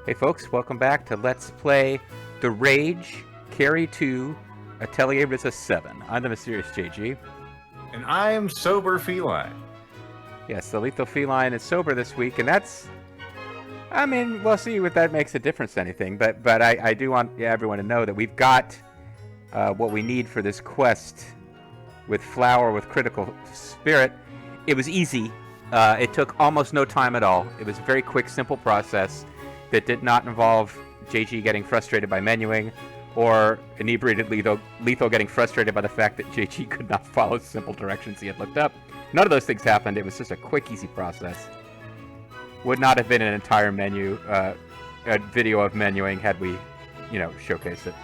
Hey folks, welcome back to Let's Play The Rage Carry 2 Atelier Ryza 7. I'm the Mysterious JG. And I am Sober Feline. Yes, the Lethal Feline is sober this week, and that's... I mean, we'll see if that makes a difference to anything, but I do want everyone to know that we've got what we need for this quest with Flower with Critical Spirit. It was easy. It took almost no time at all. It was a very quick, simple process that did not involve JG getting frustrated by menuing, or inebriated Lethal getting frustrated by the fact that JG could not follow simple directions he had looked up. None of those things happened. It was just a quick, easy process. Would not have been an entire menu, a video of menuing had we, showcased it.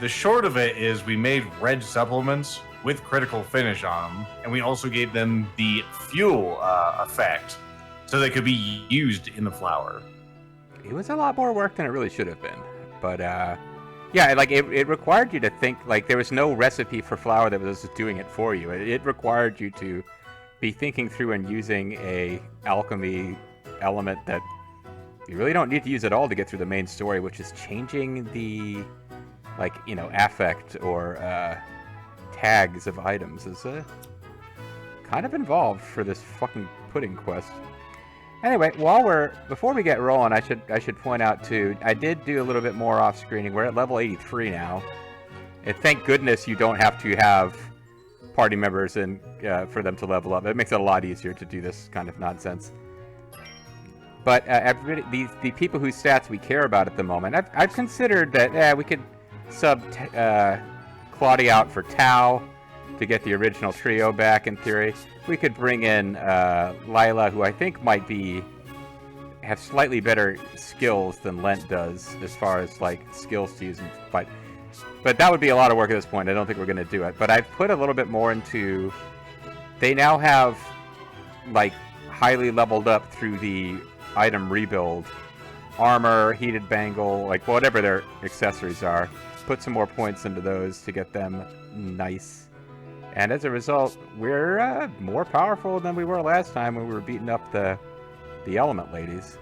The short of it is we made red supplements with critical finish on them, and we also gave them the fuel effect, so they could be used in the flower. It was a lot more work than it really should have been, but yeah, like it required you to think. Like there was no recipe for flour that was doing it for you. It required you to be thinking through and using a alchemy element that you really don't need to use at all to get through the main story, which is changing the affect or tags of items is kind of involved for this fucking pudding quest. Anyway, before we get rolling, I should point out too, I did do a little bit more off screening. We're at level 83 now, and thank goodness you don't have to have party members in for them to level up. It makes it a lot easier to do this kind of nonsense. But everybody, the people whose stats we care about at the moment, I've considered that we could sub Claudia out for Tau to get the original trio back. In theory, we could bring in Lila, who I think might have slightly better skills than Lent does as far as skills to use and fight. But that would be a lot of work at this point. I don't think we're going to do it. But I've put a little bit more into... They now have highly leveled up through the item rebuild. Armor, heated bangle, whatever their accessories are. Put some more points into those to get them nice. And as a result, we're more powerful than we were last time when we were beating up the element ladies.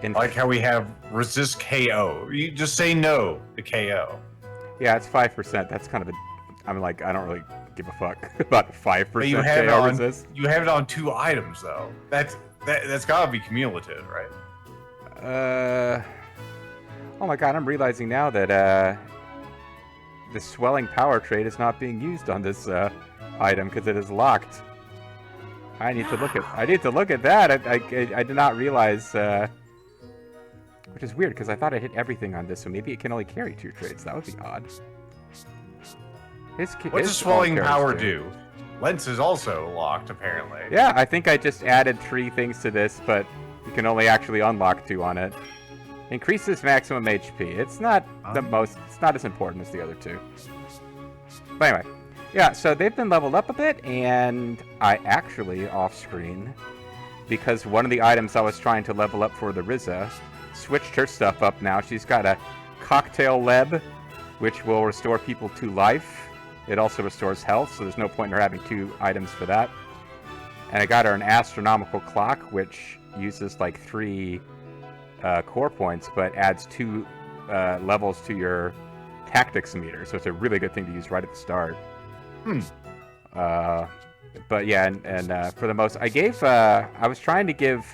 Like how we have resist KO. You just say no to KO. Yeah, it's 5%. That's kind of I don't really give a fuck about 5% but you have KO resist. You have it on 2 items, though. That's got to be cumulative, right? Oh my god, I'm realizing now that the swelling power trait is not being used on this item because it is locked. I need to look at that. I did not realize, which is weird because I thought I hit everything on this, so maybe it can only carry 2 traits. That would be odd. What does swelling power do? Lens is also locked, apparently. Yeah, I think I just added 3 things to this, but you can only actually unlock 2 on it. Increases maximum HP. It's not it's not as important as the other 2. But anyway, yeah, so they've been leveled up a bit, and I actually, off-screen, because one of the items I was trying to level up for the Ryza, switched her stuff up now. She's got a cocktail leb, which will restore people to life. It also restores health, so there's no point in her having 2 items for that. And I got her an astronomical clock, which uses 3 core points, but adds 2 levels to your tactics meter, so it's a really good thing to use right at the start. But yeah, and for the most, I was trying to give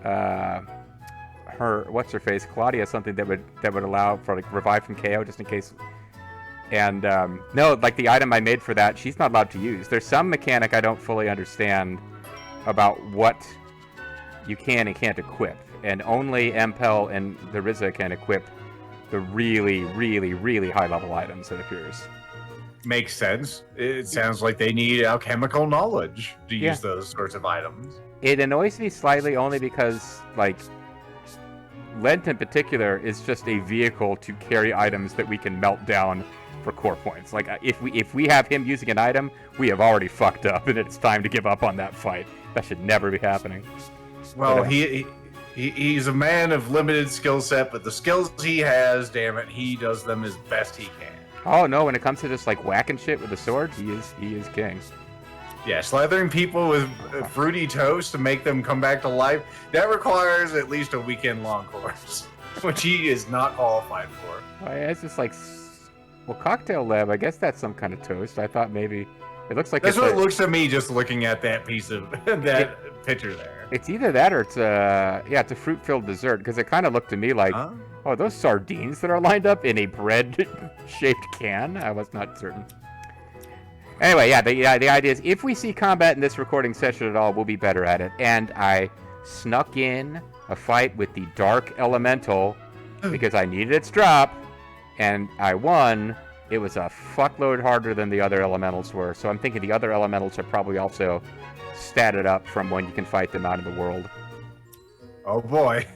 her, what's her face, Claudia, something that would allow for revive from KO just in case. And no, the item I made for that, she's not allowed to use. There's some mechanic I don't fully understand about what you can and can't equip. And only Empel and the Ryza can equip the really, really, really high-level items, it appears. Makes sense. It sounds like they need alchemical knowledge to use those sorts of items. It annoys me slightly only because, Lent in particular is just a vehicle to carry items that we can melt down for core points. If we have him using an item, we have already fucked up, and it's time to give up on that fight. That should never be happening. Well, he's a man of limited skill set, but the skills he has, damn it, he does them as best he can. Oh no, when it comes to just whacking shit with a sword, he is king. Yeah, slathering people with fruity toast to make them come back to life, that requires at least a weekend-long course, which he is not qualified for. Oh, yeah, it's just like, well, Cocktail Lab, I guess that's some kind of toast. I thought maybe, it looks like That's it's what it looks to me just looking at that piece of, picture there. It's either that or it's it's a fruit-filled dessert, because it kind of looked to me like, oh, those sardines that are lined up in a bread-shaped can? I was not certain. Anyway, the idea is if we see combat in this recording session at all, we'll be better at it. And I snuck in a fight with the Dark Elemental because I needed its drop, and I won. It was a fuckload harder than the other elementals were, so I'm thinking the other elementals are probably also statted up from when you can fight them out in the world. Oh boy.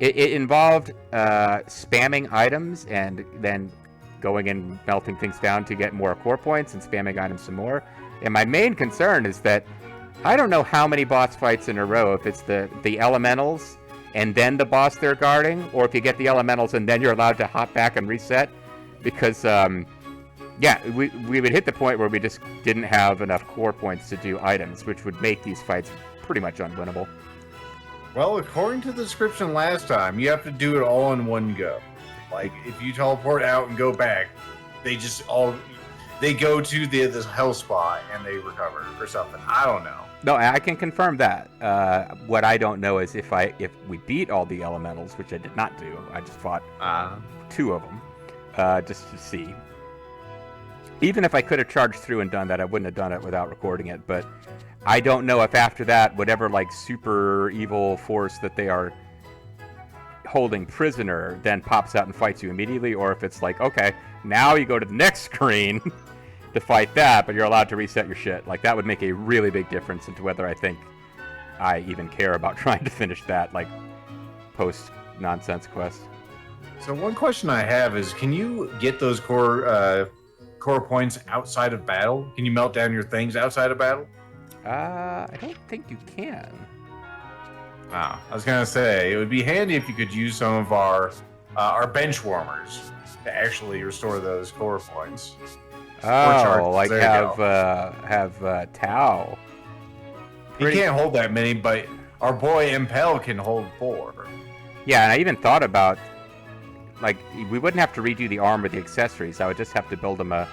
It involved spamming items and then going and melting things down to get more core points and spamming items some more. And my main concern is that I don't know how many boss fights in a row, if it's the elementals and then the boss they're guarding, or if you get the elementals and then you're allowed to hop back and reset. Because, we would hit the point where we just didn't have enough core points to do items, which would make these fights pretty much unwinnable. Well, according to the description last time, you have to do it all in one go. Like, if you teleport out and go back, they go to this hell spot and they recover or something. I don't know. No, I can confirm that. What I don't know is if we beat all the elementals, which I did not do. I just fought 2 of them, just to see. Even if I could have charged through and done that, I wouldn't have done it without recording it. But I don't know if after that, whatever like super evil force that they are holding prisoner then pops out and fights you immediately, or if it's like, okay, now you go to the next screen to fight that, but you're allowed to reset your shit. Like, that would make a really big difference into whether I think I even care about trying to finish that, like, post-nonsense quest. So one question I have is, can you get those core points outside of battle? Can you melt down your things outside of battle? I don't think you can. I was gonna say it would be handy if you could use some of our bench warmers to actually restore those core points. Oh, like have Tau. He can't hold that many, but our boy Impel can hold 4. Yeah, and I even thought about, like, we wouldn't have to redo the arm or the accessories. I would just have to build him a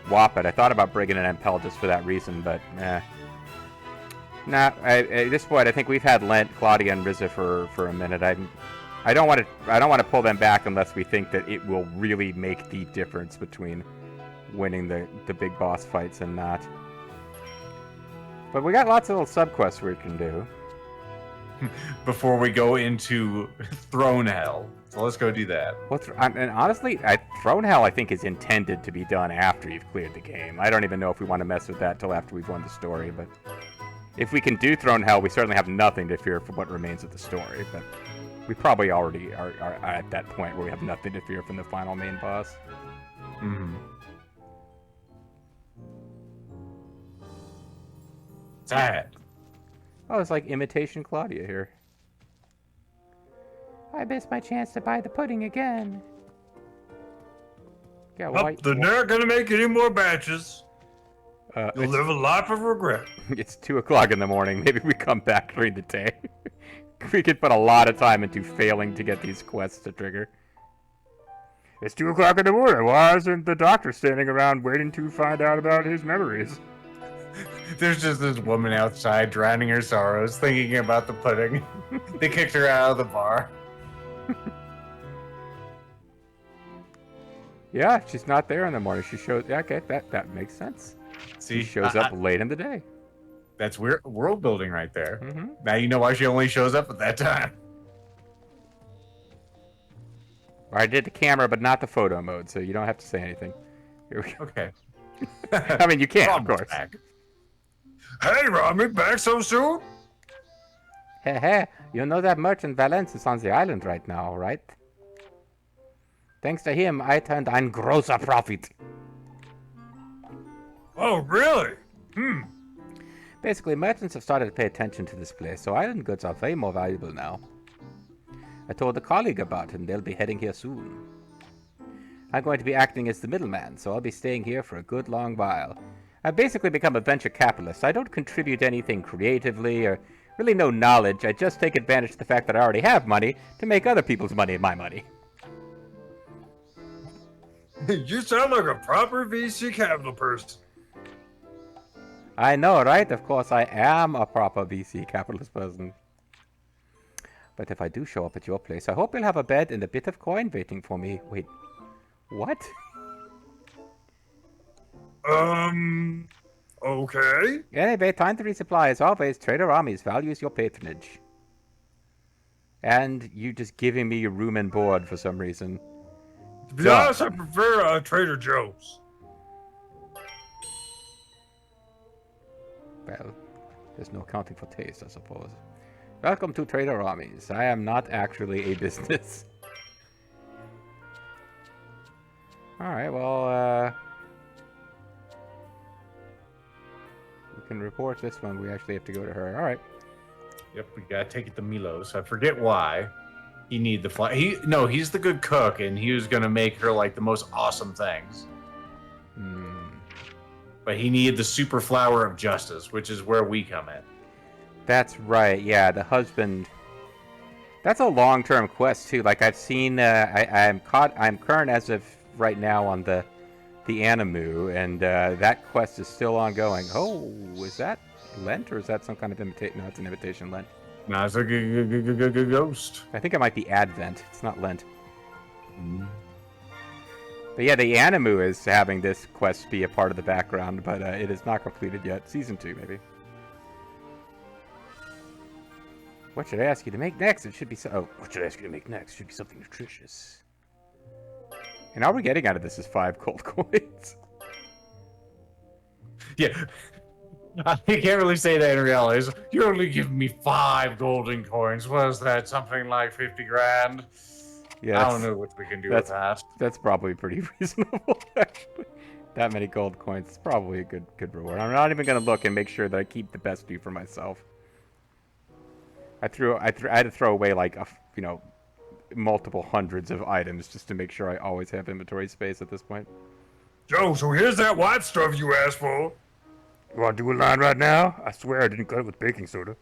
Wappet. I thought about bringing an Impel just for that reason, but Nah, at this point, I think we've had Lent, Claudia, and Ryza for a minute. I don't want to pull them back unless we think that it will really make the difference between winning the big boss fights and not. But we got lots of little sub-quests we can do. Before we go into Throne Hell. So let's go do that. Well, and honestly, Throne Hell, I think, is intended to be done after you've cleared the game. I don't even know if we want to mess with that till after we've won the story, but if we can do Throne Hell, we certainly have nothing to fear from what remains of the story, but we probably already are at that point where we have nothing to fear from the final main boss. Mm-hmm. Sad. Oh, it's like imitation Claudia here. I missed my chance to buy the pudding again. Yeah, well, they're not gonna make any more batches. You'll live a life of regret. It's 2 o'clock in the morning. Maybe we come back during the day. We could put a lot of time into failing to get these quests to trigger. It's 2 o'clock in the morning. Why isn't the doctor standing around waiting to find out about his memories? There's just this woman outside drowning her sorrows, thinking about the pudding. They kicked her out of the bar. Yeah, she's not there in the morning. She shows. Yeah, okay, that makes sense. See, she shows up late in the day. That's weird world building right there. Mm-hmm. Now you know why she only shows up at that time. I did the camera, but not the photo mode, so you don't have to say anything. Here we go. Okay. I mean, you can, of course. Back. Hey, Rami, back so soon? Hey, you know that merchant Valence is on the island right now, right? Thanks to him, I turned ein großer Profit. Oh, really? Basically, merchants have started to pay attention to this place, so island goods are way more valuable now. I told a colleague about it, and they'll be heading here soon. I'm going to be acting as the middleman, so I'll be staying here for a good long while. I've basically become a venture capitalist. I don't contribute anything creatively or really no knowledge. I just take advantage of the fact that I already have money to make other people's money my money. You sound like a proper VC capital person. I know, right? Of course, I am a proper VC capitalist person. But if I do show up at your place, I hope you'll have a bed and a bit of coin waiting for me. Wait, what? Okay. Anyway, time to resupply. As always, Trader Armies values your patronage. And you just giving me your room and board for some reason. To be honest, I prefer Trader Joe's. Well, there's no accounting for taste, I suppose. Welcome to Trader Armies. I am not actually a business. Alright, well, we can report this one. We actually have to go to her. Alright. Yep, we gotta take it to Milos. I forget why. He need the fly. He's the good cook, and he was gonna make her like the most awesome things. But he needed the super flower of justice, which is where we come in. That's right. Yeah, the husband. That's a long-term quest too. Like I've seen. I'm current as of right now on the Animu, and that quest is still ongoing. Oh, is that Lent or is that some kind of imitation? No, it's an imitation Lent. No, it's a ghost. I think it might be Advent. It's not Lent. But yeah, the Animu is having this quest be a part of the background, but it is not completed yet. Season 2, maybe. What should I ask you to make next? It should be what should I ask you to make next? It should be something nutritious. And all we're getting out of this is 5 gold coins. Yeah. I can't really say that in reality. You're only giving me 5 golden coins. What is that? Something like 50 grand? Yeah, I don't know what we can do with that. That's probably pretty reasonable, actually. That many gold coins is probably a good reward. I'm not even going to look and make sure that I keep the best view for myself. I had to throw away like multiple hundreds of items just to make sure I always have inventory space at this point. Joe, so here's that white stuff you asked for. You want to do a line right now? I swear I didn't cut it with baking soda.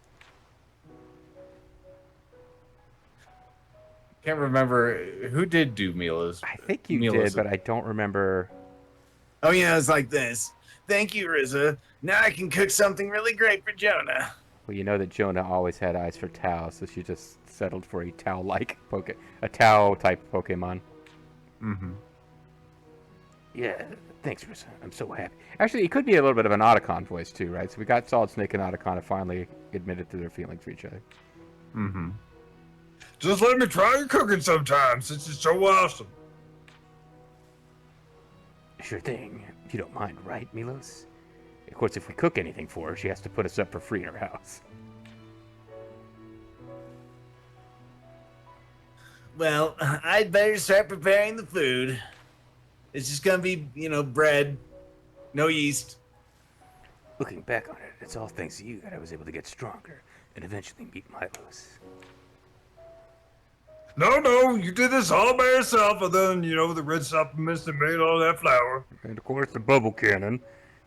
Can't remember who did do Mila's. I think you did, but I don't remember. Oh yeah, it's like this. Thank you, Ryza. Now I can cook something really great for Jonah. Well, you know that Jonah always had eyes for Tau, so she just settled for a Tau-type Pokemon. Mm-hmm. Yeah, thanks, Ryza. I'm so happy. Actually, it could be a little bit of an Otacon voice too, right? So we got Solid Snake and Otacon have finally admitted to their feelings for each other. Mm-hmm. Just let me try your cooking sometime, since it's so awesome. Sure thing. You don't mind, right, Milos? Of course, if we cook anything for her, she has to put us up for free in her house. Well, I'd better start preparing the food. It's just gonna be, bread, no yeast. Looking back on it, it's all thanks to you that I was able to get stronger and eventually beat Milos. No, you did this all by yourself, and then, the red supplements that made all that flour. And of course the bubble cannon,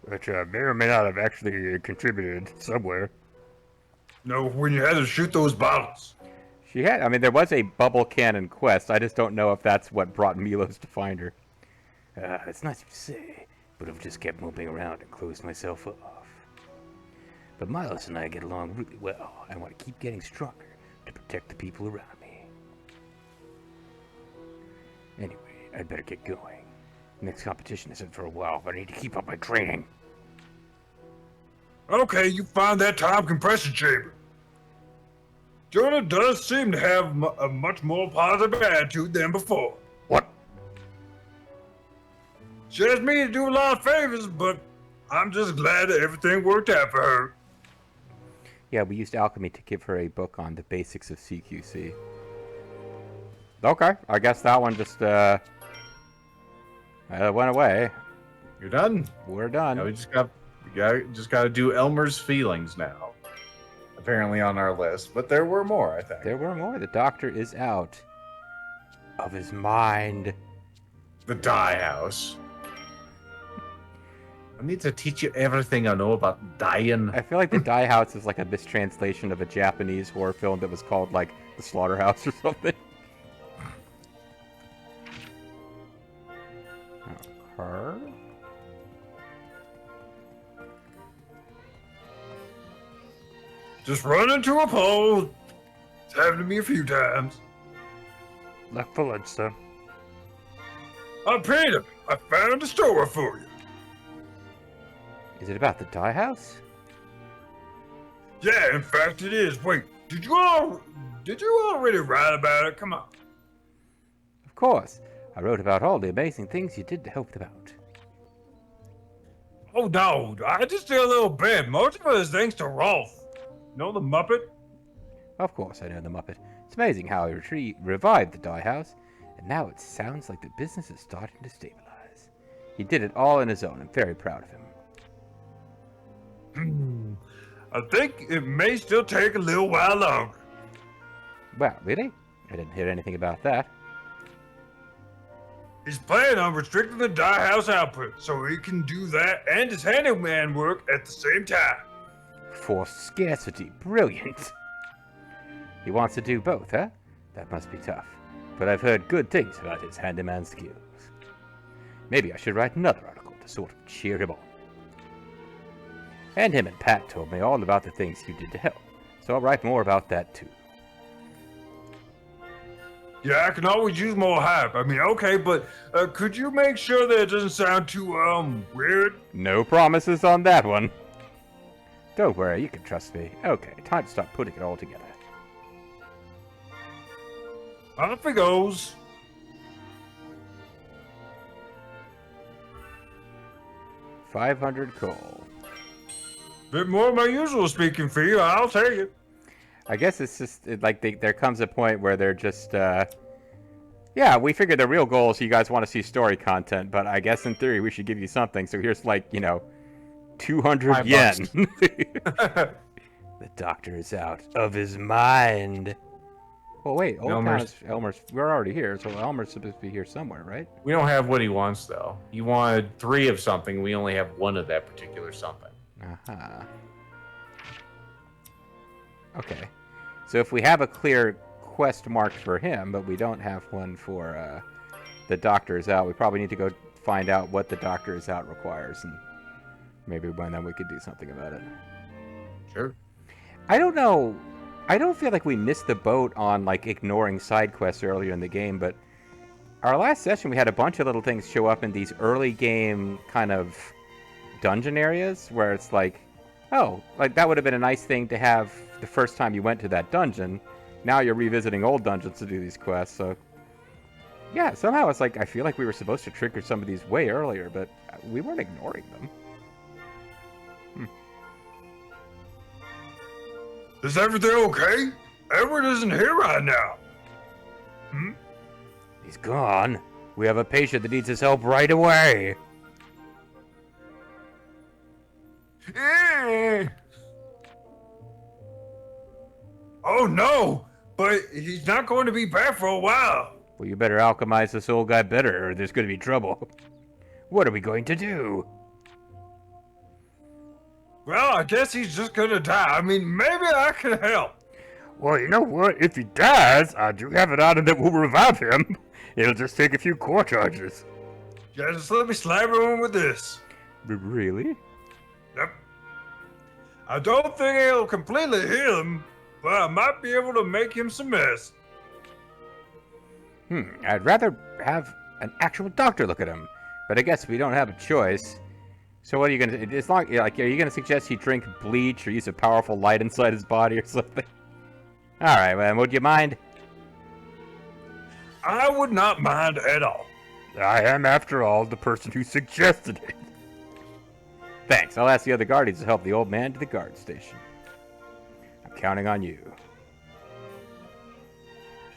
which may or may not have actually contributed somewhere. No, when you had to shoot those bottles. There was a bubble cannon quest. I just don't know if that's what brought Milos to find her. It's nice to say, but I've just kept moping around and closed myself off. But Milos and I get along really well. I want to keep getting stronger to protect the people around me. Anyway, I'd better get going. Next competition isn't for a while, but I need to keep up my training. Okay, you found that time compression chamber. Jonah does seem to have a much more positive attitude than before. What? She asked me to do a lot of favors, but I'm just glad that everything worked out for her. Yeah, we used alchemy to give her a book on the basics of CQC. Okay, I guess that one just went away. You're done. We're done. Now we just got to do Elmer's feelings now. Apparently on our list, but there were more, I think. There were more. The doctor is out of his mind. The dye house. I need to teach you everything I know about dying. I feel like the Die House is like a mistranslation of a Japanese horror film that was called like The Slaughterhouse or something. Her? Just run into a pole. It's happened to me a few times. Left for lunch, sir. Peter, I found a story for you. Is it about the Die House? Yeah, in fact it is. Wait, did you already write about it? Come on. Of course. I wrote about all the amazing things you did to help them out. Oh no, I just did a little bit. Most of it is thanks to Rolf. You know the Muppet? Of course I know the Muppet. It's amazing how he revived the Die House, and now it sounds like the business is starting to stabilize. He did it all on his own. I'm very proud of him. I think it may still take a little while longer. Wow, really? I didn't hear anything about that. He's planning on restricting the Die House output so he can do that and his handyman work at the same time. Forced scarcity. Brilliant. He wants to do both, huh? That must be tough. But I've heard good things about his handyman skills. Maybe I should write another article to sort of cheer him on. And him and Pat told me all about the things you did to help, so I'll write more about that too. Yeah, I can always use more hype. I mean, okay, but could you make sure that it doesn't sound too, weird? No promises on that one. Don't worry, you can trust me. Okay, time to start putting it all together. Off it goes. $500 coal. Bit more than my usual speaking fee. I'll take it. I guess it's just like there comes a point where they're just, yeah, we figured the real goal is you guys want to see story content, but I guess in theory we should give you something. So here's like, 200 yen. The doctor is out of his mind. Well, wait, Elmer's, we're already here, so Elmer's supposed to be here somewhere, right? We don't have what he wants, though. He wanted 3 of something. We only have 1 of that particular something. Uh-huh. Okay. So if we have a clear quest marked for him, but we don't have one for the doctor is out, we probably need to go find out what the doctor is out requires, and maybe by then we could do something about it. Sure. I don't know. I don't feel like we missed the boat on like ignoring side quests earlier in the game, but our last session we had a bunch of little things show up in these early game kind of dungeon areas where it's like, oh, like that would have been a nice thing to have the first time you went to that dungeon. Now you're revisiting old dungeons to do these quests, so yeah, somehow it's like I feel like we were supposed to trigger some of these way earlier, but we weren't ignoring them. Is everything okay? Edward isn't here right now. He's gone. We have a patient that needs his help right away. Oh no! But he's not going to be back for a while. Well, you better alchemize this old guy better, or there's going to be trouble. What are we going to do? Well, I guess he's just gonna die. I mean, maybe I can help. Well, you know what? If he dies, I do have an item that will revive him. It'll just take a few core charges. Yeah, just let me slap him with this. Really? Yep. I don't think it'll completely heal him, but I might be able to make him some mess. I'd rather have an actual doctor look at him, but I guess we don't have a choice. So what are you gonna? It's not like, are you gonna suggest he drink bleach or use a powerful light inside his body or something? All right, well, would you mind? I would not mind at all. I am, after all, the person who suggested it. Thanks. I'll ask the other guardians to help the old man to the guard station. I'm counting on you.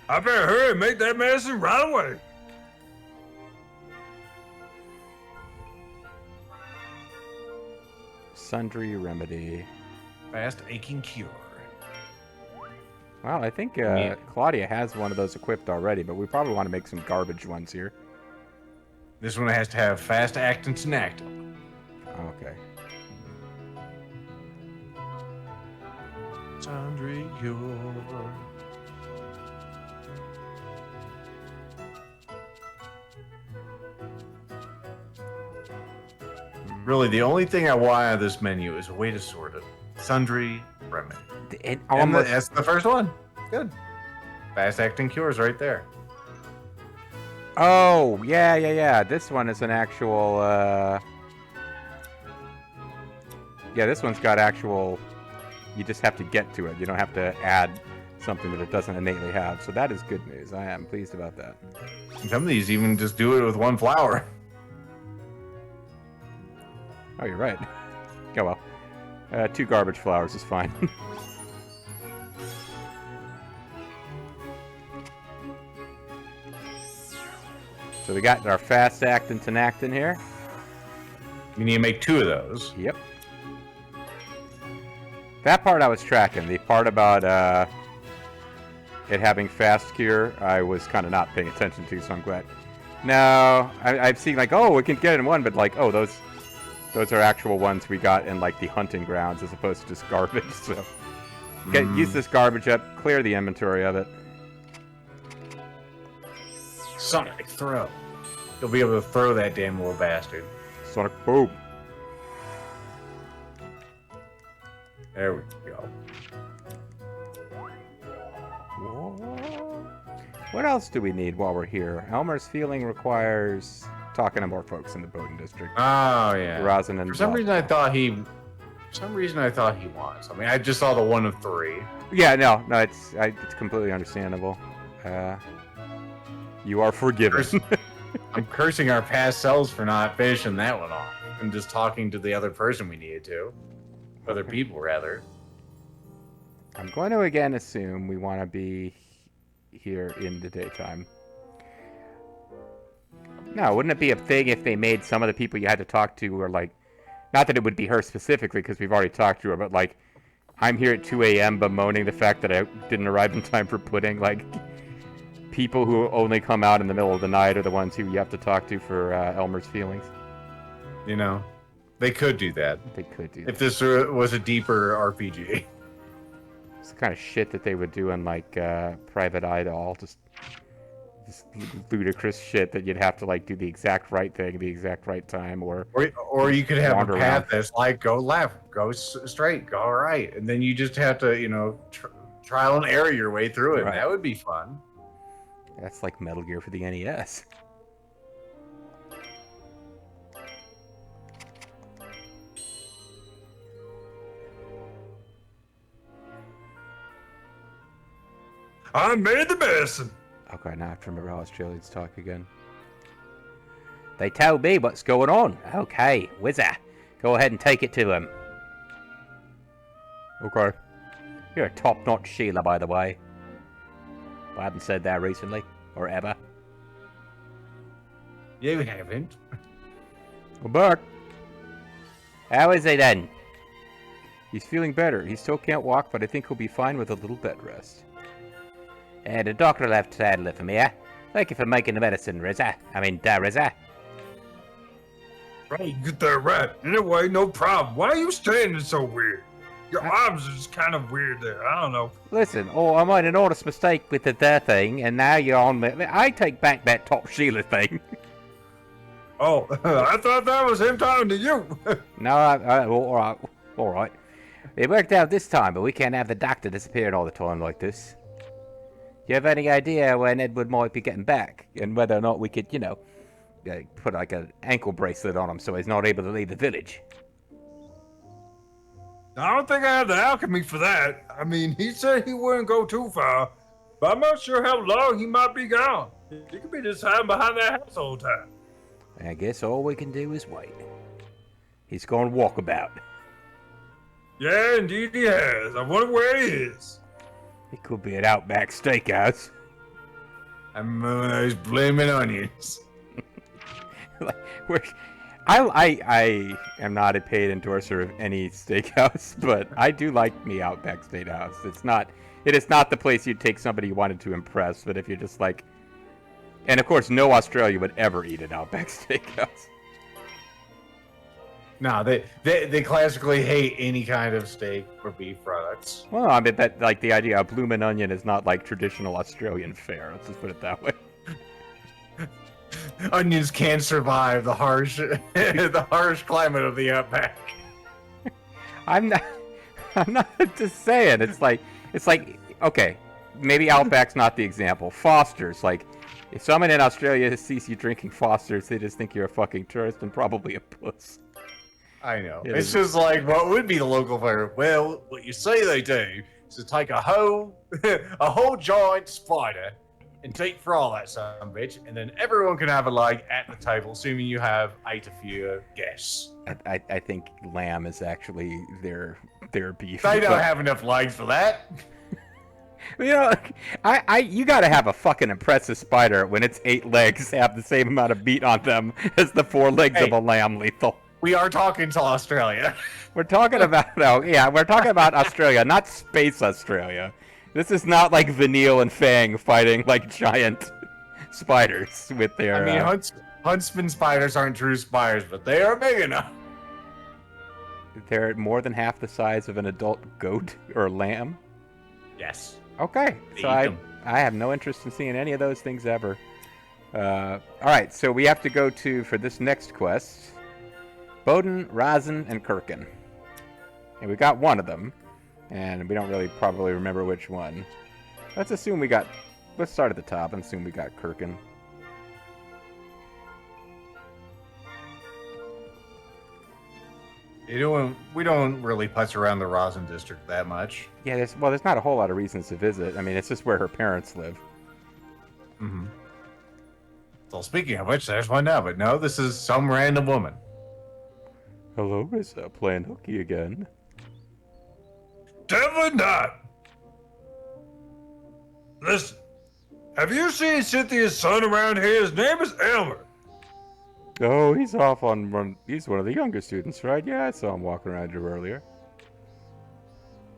I better hurry and make that medicine right away. Sundry remedy. Fast aching cure. Well, I think Yeah. Claudia has one of those equipped already, but we probably want to make some garbage ones here. This one has to have fast acting and acting. Okay. Sundry cure. Really, the only thing I want out of this menu is a way to sort it. Sundry remedy. It And almost. that's the first one. Good. Fast acting cures right there. Oh, yeah. This one is an actual. Yeah, this one's got actual. You just have to get to it. You don't have to add something that it doesn't innately have. So that is good news. I am pleased about that. Some of these even just do it with one flower. Oh, you're right. Oh well. 2 garbage flowers is fine. So we got our fast actin' tenactin here. You need to make 2 of those. Yep. That part I was tracking. The part about it having fast cure, I was kind of not paying attention to, so I'm glad. No, I've seen like, oh, we can get it in one, but like, oh, those are actual ones we got in like the hunting grounds as opposed to just garbage. So use this garbage up, clear the inventory of it. Sonic throw. You'll be able to throw that damn little bastard. Sonic boom. There we go. What else do we need while we're here? Elmer's feeling requires talking to more folks in the Bowden district. Oh yeah. Rosin and For some Buck. reason I thought he was. I mean, I just saw the 1 of 3. Yeah, no, it's completely understandable. You are forgiven. I'm cursing our past selves for not finishing that one off and just talking to the other person we needed to. Other people, rather. I'm going to again assume we want to be here in the daytime. No, wouldn't it be a thing if they made some of the people you had to talk to were like, not that it would be her specifically because we've already talked to her, but like, I'm here at 2 a.m. bemoaning the fact that I didn't arrive in time for pudding. Like, people who only come out in the middle of the night are the ones who you have to talk to for Elmer's feelings. You know, they could do that. They could do If that. this was a deeper RPG. It's the kind of shit that they would do in like Private Idol, just ludicrous shit that you'd have to like do the exact right thing, the exact right time, or Or you could have a wander path around. that's like go left, go straight, go right, and then you just have to, trial and error your way through it. Right. That would be fun. That's like Metal Gear for the NES. I made the medicine. Okay, now I have to remember how Australians talk again. They told me what's going on. Okay, Whizzer, go ahead and take it to him. Okay. You're a top-notch Sheila, by the way. I haven't said that recently, or ever. You haven't. Well, Buck. How is he then? He's feeling better. He still can't walk, but I think he'll be fine with a little bed rest. And the doctor will have to handle it for me, eh? Thank you for making the medicine, Rizza. Rizza. Right, you get that right. Anyway, no problem. Why are you standing so weird? Your arms are just kind of weird there. I don't know. Listen, I made an honest mistake with the there thing, and now you're on me. I take back that top Sheila thing. Oh, I thought that was him talking to you. No, all right. It worked out this time, but we can't have the doctor disappearing all the time like this. Do you have any idea when Edward might be getting back, and whether or not we could, put like an ankle bracelet on him so he's not able to leave the village? I don't think I have the alchemy for that. I mean, he said he wouldn't go too far, but I'm not sure how long he might be gone. He could be just hiding behind that house all the time. I guess all we can do is wait. He's going walkabout. Yeah, indeed he has. I wonder where he is. It could be an Outback Steakhouse. I'm those blaming onions. I am not a paid endorser of any steakhouse, but I do like me Outback Steakhouse. It is not the place you'd take somebody you wanted to impress, but if you're just like, and of course no Australia would ever eat an Outback Steakhouse. No, they classically hate any kind of steak or beef products. Well, I mean, that, like, the idea of bloomin' onion is not like traditional Australian fare. Let's just put it that way. Onions can't survive the harsh, the harsh climate of the outback. I'm not just saying. It's like, okay, maybe Outback's not the example. Foster's, like, if someone in Australia sees you drinking Foster's, they just think you're a fucking tourist and probably a puss. I know. It It's is. just like, what would be the local flavor? Well, what you say they do is to take a whole giant spider and deep fry that son of a bitch, and then everyone can have a leg at the table, assuming you have 8 of your guests. I think lamb is actually their beef. They don't but- have enough legs for that. You know, you gotta have a fucking impressive spider when its 8 legs have the same amount of meat on them as the 4 legs of Hey. a lamb, Lethal. We are talking to Australia. We're talking about, we're talking about Australia, not space Australia. This is not like Vanille and Fang fighting like giant spiders with their. I mean, huntsman spiders aren't true spiders, but they are big enough. They're more than half the size of an adult goat or lamb. Yes. Okay, so Eat 'em. I have no interest in seeing any of those things ever. All right, so we have to go to, for this next quest, Bowden, Razin, and Kirkin. And we got one of them, and we don't really probably remember which one. Let's start at the top and assume we got Kirkin. We don't really putz around the Rosin district that much. Yeah, there's not a whole lot of reasons to visit. I mean, it's just where her parents live. Mm-hmm. So speaking of which, there's one now, but no, this is some random woman. Hello, Ryza, playing hooky again. Definitely not. Listen, have you seen Cynthia's son around here? His name is Elmer. Oh, he's off on one. He's one of the younger students, right? Yeah, I saw him walking around here earlier.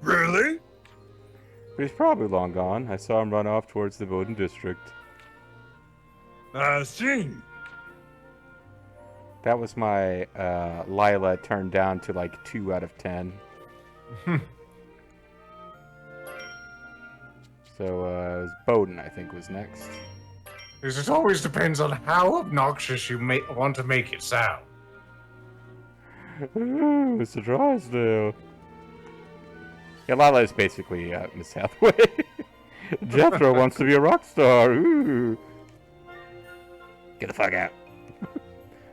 Really? But he's probably long gone. I saw him run off towards the Bowden district. I see. That was my Lila turned down to like 2 out of 10. So it was Bowden, I think, was next. It just always depends on how obnoxious you want to make it sound. Ooh, Mr. Drysdale. Yeah, Lila is basically Miss Hathaway. Jethro wants to be a rock star. Ooh. Get the fuck out.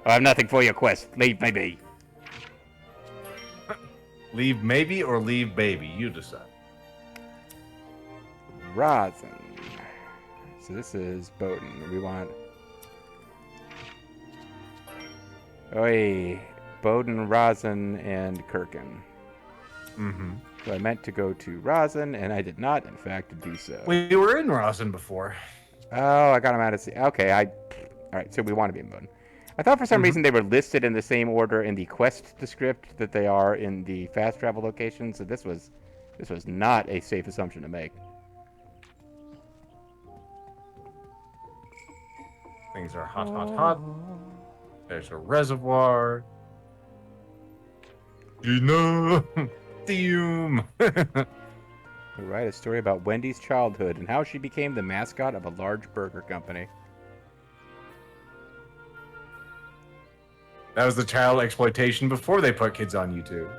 I have nothing for your quest. Leave me be. Leave maybe or leave baby, you decide. Rosin. So this is Bowden. We want... Oi. Bowden, Rosin, and Kirkin. Mm-hmm. So I meant to go to Rosin, and I did not, in fact, do so. We were in Rosin before. Oh, I got him out of... Okay, Alright, so we want to be in Bowden. I thought for some reason they were listed in the same order in the quest descript that they are in the fast travel locations, so this was not a safe assumption to make. Things are hot, hot, hot. There's a reservoir. You know, Doom. We write a story about Wendy's childhood and how she became the mascot of a large burger company. That was the child exploitation before they put kids on YouTube.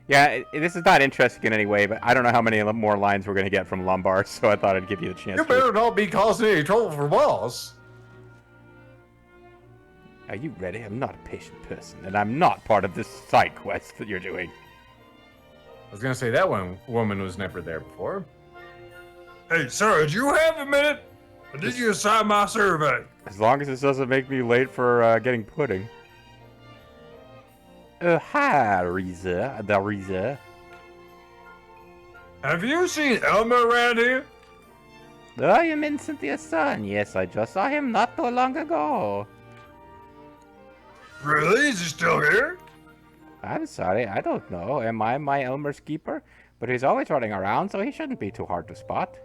Yeah, this is not interesting in any way, but I don't know how many more lines we're going to get from Lombard, so I thought I'd give you the chance You better not be causing any trouble for boss. Are you ready? I'm not a patient person, and I'm not part of this side quest that you're doing. I was gonna say that one woman was never there before. Hey, sir, do you have a minute? Or did you assign my survey? As long as this doesn't make me late for getting pudding. Hi, Ryza. The Ryza. Have you seen Elmer around here? I am in Cynthia's son. Yes, I just saw him not too long ago. Really? Is he still here? I'm sorry, I don't know. Am I my Elmer's keeper? But he's always running around, so he shouldn't be too hard to spot.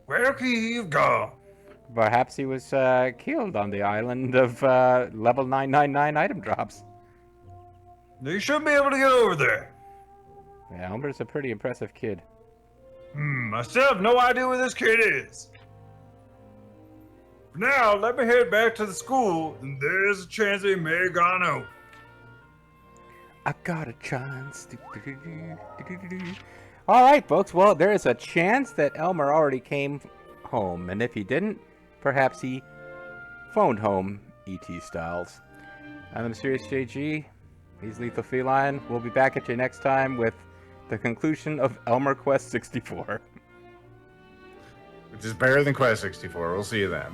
Where could he have gone? Perhaps he was killed on the island of level 999 item drops. You should be able to get over there. Yeah, Elmer's a pretty impressive kid. I still have no idea where this kid is. For now, let me head back to the school, and there's a chance he may have gone out. I got a chance. All right, folks. Well, there is a chance that Elmer already came home, and if he didn't, perhaps he phoned home, E.T. Styles. I'm the Mysterious JG. He's Lethal Feline. We'll be back at you next time with the conclusion of Elmer Quest 64. Which is better than Quest 64. We'll see you then.